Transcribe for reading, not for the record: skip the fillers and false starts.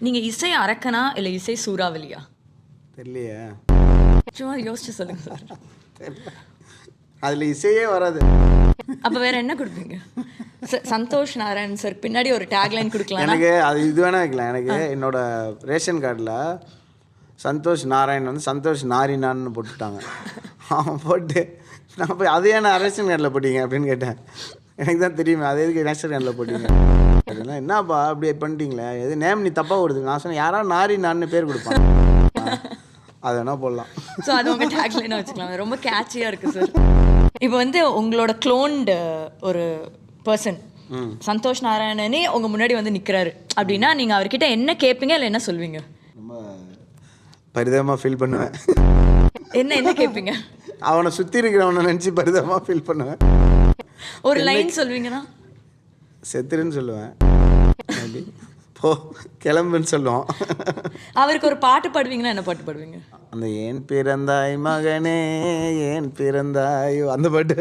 நீங்க இசை அரக்கனா இல்ல இசை சூறாவளியா? தெரியலையே. சும்மா யோசிச்சு சொல்லுங்க சார். அதில் இசையே வராது. அப்ப வேற என்ன கொடுப்பீங்க? சந்தோஷ் நாராயண் சார் பின்னாடி ஒரு டேக்லைன் கொடுக்கலாம். எனக்கு அது இது வேணா வைக்கலாம். எனக்கு என்னோட ரேஷன் கார்டில் சந்தோஷ் நாராயண் வந்து சந்தோஷ் நாரினான்னு போட்டுட்டாங்க. அவன் போட்டு நான் போய் அது ஏன் ரேஷன் கார்டில் போட்டீங்க அப்படின்னு கேட்டேன். எனக்கு தான் தெரியுமே அது எதுக்கு ரேஷன் கார்டில் போட்டீங்க அப்படின்னா, என்னப்பா அப்படி பண்ணிட்டீங்களே, எது நேம் நீ தப்பாக கொடுத்து. நான் சொன்னேன் யாராவது நாரினான்னு பேர் கொடுப்பாங்க, அது வேணா போடலாம். ஸோ அது உங்கள் டேக்லைனாக வச்சுக்கலாம். ரொம்ப கேட்சியாக இருக்குது சார். இப்போ வந்து உங்களோட க்ளோன்டு ஒரு பர்சன் சந்தோஷ் நாராயணனே உங்கள் முன்னாடி வந்து நிற்கிறாரு அப்படின்னா நீங்கள் அவர்கிட்ட என்ன கேட்பீங்க இல்லை என்ன சொல்வீங்க? ரொம்ப பரிதாபமாக ஃபீல் பண்ணுவேன். என்ன கேட்பீங்க? அவனை சுற்றி இருக்கிறவனை நினச்சி பரிதாபமாக ஃபீல் பண்ணுவேன். ஒரு லைன் சொல்வீங்கன்னா? செத்துருன்னு சொல்லுவேன். போ கிளம்புன்னு சொல்லுவோம். அவருக்கு ஒரு பாட்டு பாடுவீங்கன்னா என்ன பாட்டு பாடுவீங்க? அந்த ஏன் பிறந்தாய் மகனே ஏன் பிறந்தாயோ அந்த பாட்டு.